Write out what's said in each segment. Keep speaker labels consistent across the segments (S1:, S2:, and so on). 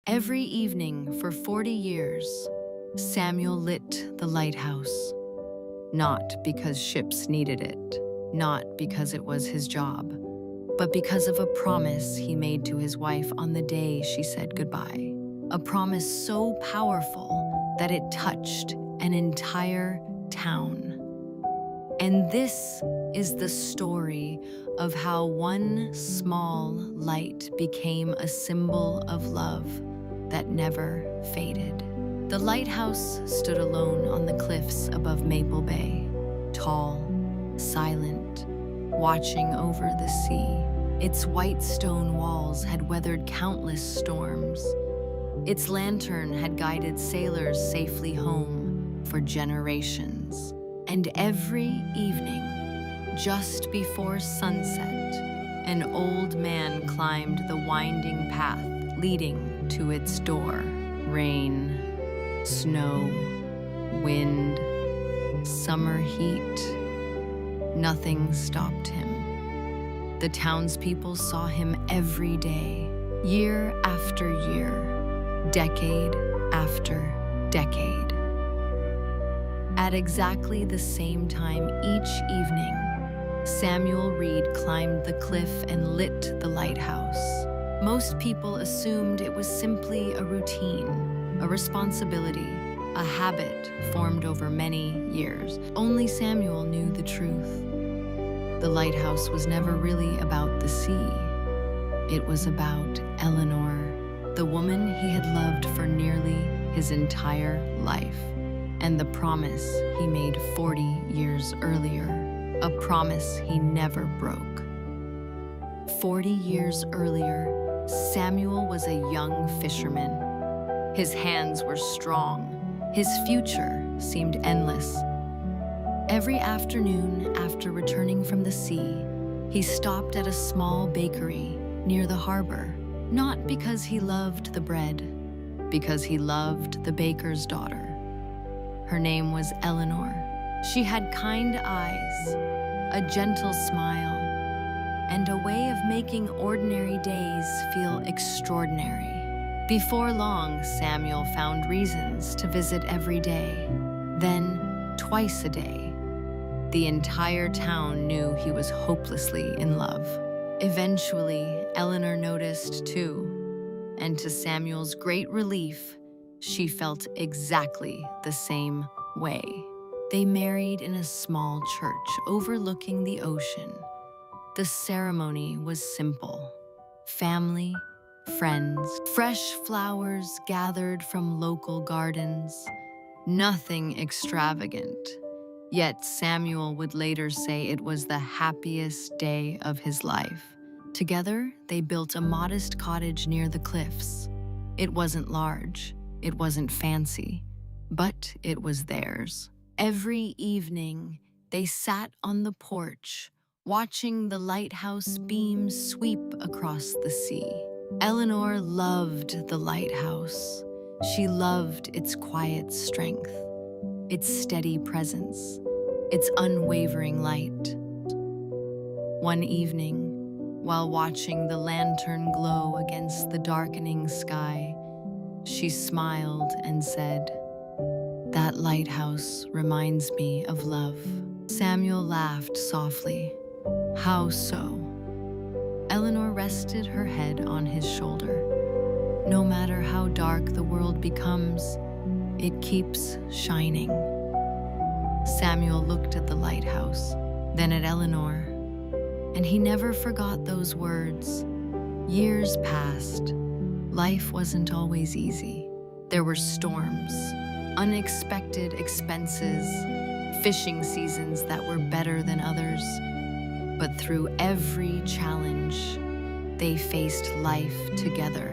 S1: Every evening for 40 years, Samuel lit the lighthouse. Not because ships needed it, not because it was his job, but because of a promise he made to his wife on the day she said goodbye. A promise so powerful that it touched an entire town. And this is the story of how one small light became a symbol of love that never faded. The lighthouse stood alone on the cliffs above Maple Bay, tall, silent, watching over the sea. Its white stone walls had weathered countless storms. Its lantern had guided sailors safely home for generations. And every evening, just before sunset, an old man climbed the winding path leading to its door. Rain, snow, wind, summer heat. Nothing stopped him. The townspeople saw him every day, year after year, decade after decade. At exactly the same time each evening, Samuel Reed climbed the cliff and lit the lighthouse. Most people assumed it was simply a routine, a responsibility, a habit formed over many years. Only Samuel knew the truth. The lighthouse was never really about the sea. It was about Eleanor, the woman he had loved for nearly his entire life, and the promise he made 40 years earlier, a promise he never broke. 40 years earlier, Samuel was a young fisherman. His hands were strong. His future seemed endless. Every afternoon after returning from the sea, he stopped at a small bakery near the harbor, not because he loved the bread, because he loved the baker's daughter. Her name was Eleanor. She had kind eyes, a gentle smile, and a way of making ordinary days feel extraordinary. Before long, Samuel found reasons to visit every day, then twice a day. The entire town knew he was hopelessly in love. Eventually, Eleanor noticed too, and to Samuel's great relief, she felt exactly the same way. They married in a small church overlooking the ocean. The ceremony was simple. Family, friends, fresh flowers gathered from local gardens. Nothing extravagant. Yet Samuel would later say it was the happiest day of his life. Together, they built a modest cottage near the cliffs. It wasn't large, it wasn't fancy, but it was theirs. Every evening, they sat on the porch, watching the lighthouse beams sweep across the sea. Eleanor loved the lighthouse. She loved its quiet strength, its steady presence, its unwavering light. One evening, while watching the lantern glow against the darkening sky, she smiled and said, "That lighthouse reminds me of love." Samuel laughed softly. "How so?" Eleanor rested her head on his shoulder. "No matter how dark the world becomes, it keeps shining." Samuel looked at the lighthouse, then at Eleanor, and he never forgot those words. Years passed. Life wasn't always easy. There were storms, unexpected expenses, fishing seasons that were better than others. But through every challenge, they faced life together.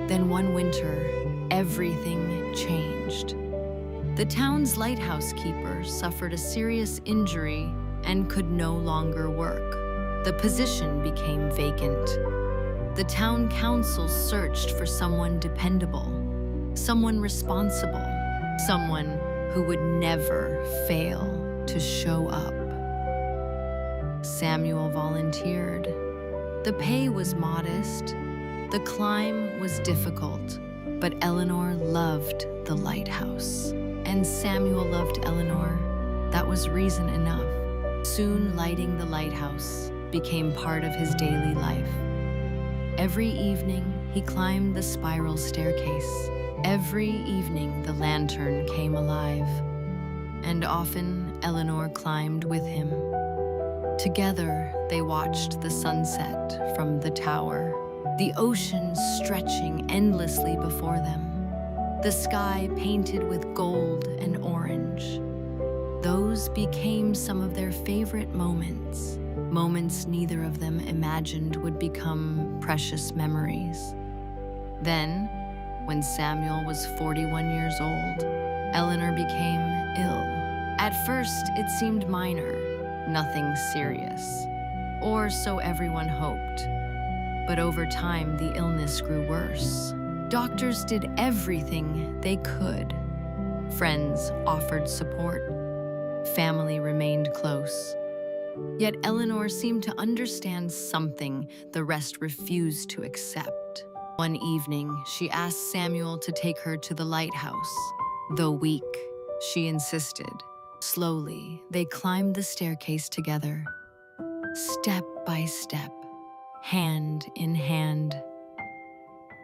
S1: Then one winter, everything changed. The town's lighthouse keeper suffered a serious injury and could no longer work. The position became vacant. The town council searched for someone dependable, someone responsible, someone who would never fail to show up. Samuel volunteered. The pay was modest, the climb was difficult, But Eleanor loved the lighthouse, and Samuel loved Eleanor. That was reason enough. Soon, lighting the lighthouse became part of his daily life. Every evening, he climbed the spiral staircase. Every evening, the lantern came alive, and often Eleanor climbed with him. Together, they watched the sunset from the tower, the ocean stretching endlessly before them, the sky painted with gold and orange. Those became some of their favorite moments, moments neither of them imagined would become precious memories. Then, when Samuel was 41 years old, Eleanor became ill. At first, it seemed minor, nothing serious, or so everyone hoped. But over time, the illness grew worse. Doctors did everything they could. Friends offered support. Family remained close. Yet Eleanor seemed to understand something the rest refused to accept. One evening, she asked Samuel to take her to the lighthouse. Though weak, she insisted. Slowly, they climbed the staircase together, step by step, hand in hand.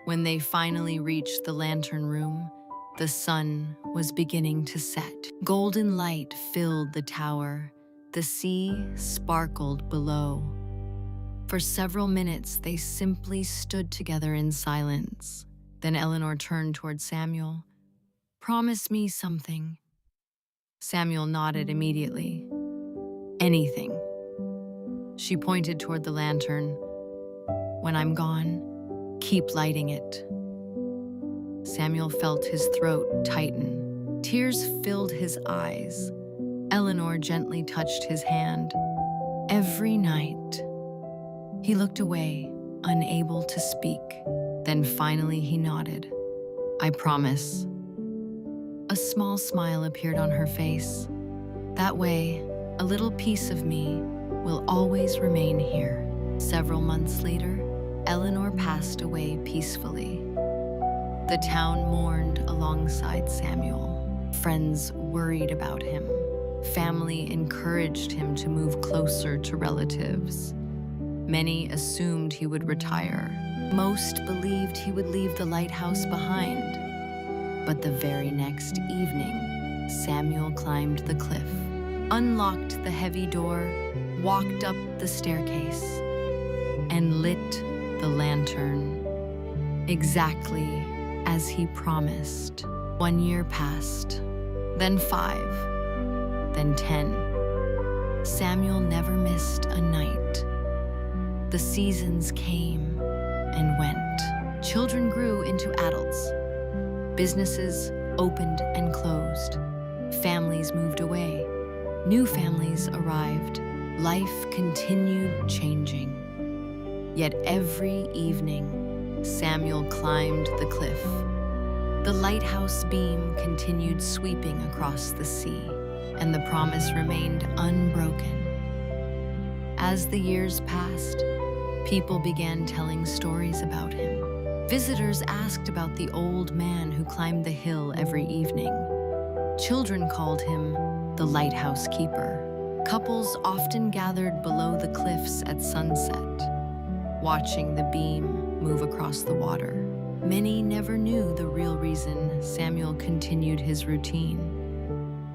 S1: When they finally reached the lantern room, the sun was beginning to set. Golden light filled the tower. The sea sparkled below. For several minutes, they simply stood together in silence. Then Eleanor turned toward Samuel. "Promise me something." Samuel nodded immediately. "Anything." She pointed toward the lantern. "When I'm gone, keep lighting it." Samuel felt his throat tighten. Tears filled his eyes. Eleanor gently touched his hand. Every night, he looked away, unable to speak. Then finally he nodded. "I promise." A small smile appeared on her face. "That way, a little piece of me will always remain here." Several months later, Eleanor passed away peacefully. The town mourned alongside Samuel. Friends worried about him. Family encouraged him to move closer to relatives. Many assumed he would retire. Most believed he would leave the lighthouse behind. But the very next evening, Samuel climbed the cliff, unlocked the heavy door, walked up the staircase, and lit the lantern, exactly as he promised. 1 year passed, then 5, then 10. Samuel never missed a night. The seasons came and went. Children grew into adults. Businesses opened and closed. Families moved away. New families arrived. Life continued changing. Yet every evening, Samuel climbed the cliff. The lighthouse beam continued sweeping across the sea, and the promise remained unbroken. As the years passed, people began telling stories about him. Visitors asked about the old man who climbed the hill every evening. Children called him the lighthouse keeper. Couples often gathered below the cliffs at sunset, watching the beam move across the water. Many never knew the real reason Samuel continued his routine,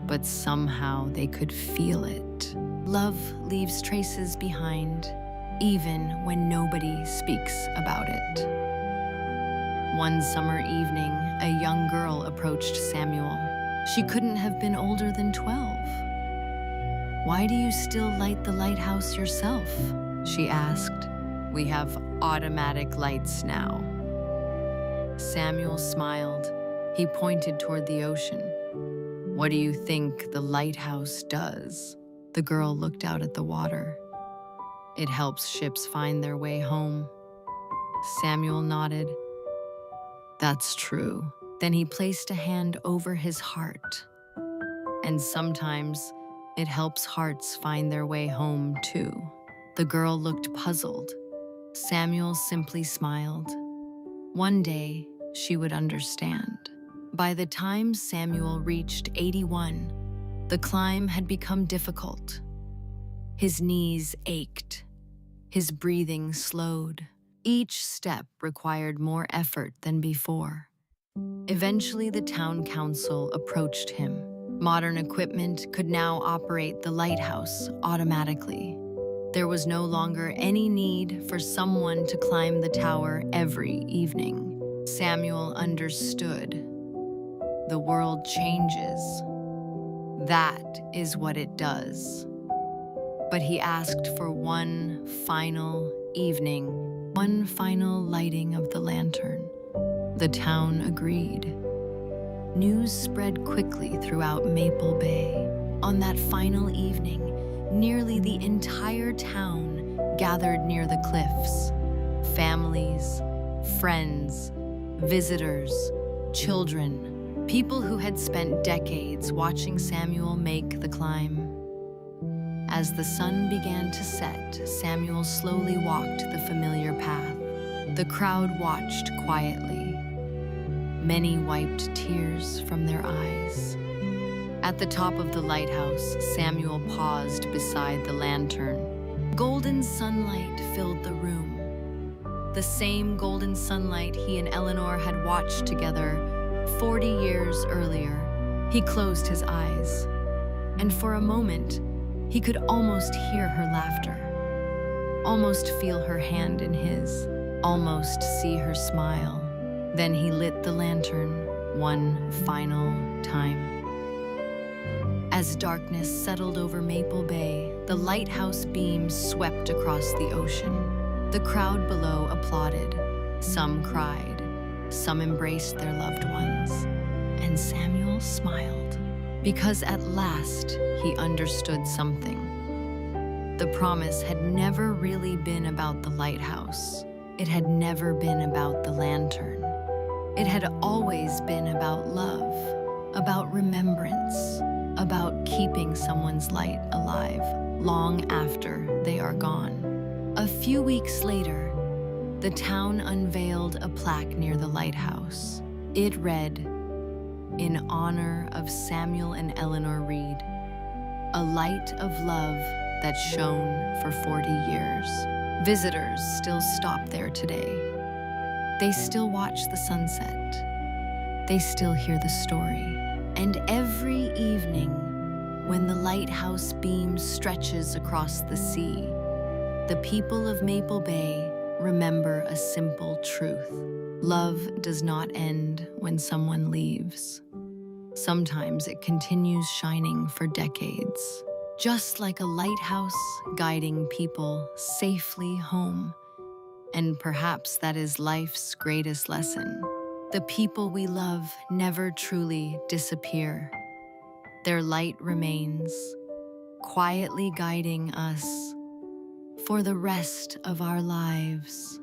S1: but somehow they could feel it. Love leaves traces behind, even when nobody speaks about it. One summer evening, a young girl approached Samuel. She couldn't have been older than 12. "Why do you still light the lighthouse yourself?" she asked. "We have automatic lights now." Samuel smiled. He pointed toward the ocean. "What do you think the lighthouse does?" The girl looked out at the water. "It helps ships find their way home." Samuel nodded. "That's true." Then he placed a hand over his heart. "And sometimes it helps hearts find their way home too." The girl looked puzzled. Samuel simply smiled. One day, she would understand. By the time Samuel reached 81, the climb had become difficult. His knees ached. His breathing slowed. Each step required more effort than before. Eventually, the town council approached him. Modern equipment could now operate the lighthouse automatically. There was no longer any need for someone to climb the tower every evening. Samuel understood. The world changes. That is what it does. But he asked for one final evening, one final lighting of the lantern. The town agreed. News spread quickly throughout Maple Bay. On that final evening, nearly the entire town gathered near the cliffs. Families, friends, visitors, children, people who had spent decades watching Samuel make the climb. As the sun began to set, Samuel slowly walked the familiar path. The crowd watched quietly. Many wiped tears from their eyes. At the top of the lighthouse, Samuel paused beside the lantern. Golden sunlight filled the room. The same golden sunlight he and Eleanor had watched together 40 years earlier. He closed his eyes, and for a moment, he could almost hear her laughter, almost feel her hand in his, almost see her smile. Then he lit the lantern one final time. As darkness settled over Maple Bay, the lighthouse beams swept across the ocean. The crowd below applauded. Some cried. Some embraced their loved ones. And Samuel smiled, because at last he understood something. The promise had never really been about the lighthouse. It had never been about the lantern. It had always been about love, about remembrance, about keeping someone's light alive long after they are gone. A few weeks later, the town unveiled a plaque near the lighthouse. It read, "In honor of Samuel and Eleanor Reed, a light of love that shone for 40 years. Visitors still stop there today. They still watch the sunset. They still hear the story. And every evening, when the lighthouse beam stretches across the sea, the people of Maple Bay remember a simple truth. Love does not end when someone leaves. Sometimes it continues shining for decades, just like a lighthouse guiding people safely home. And perhaps that is life's greatest lesson. The people we love never truly disappear. Their light remains, quietly guiding us for the rest of our lives.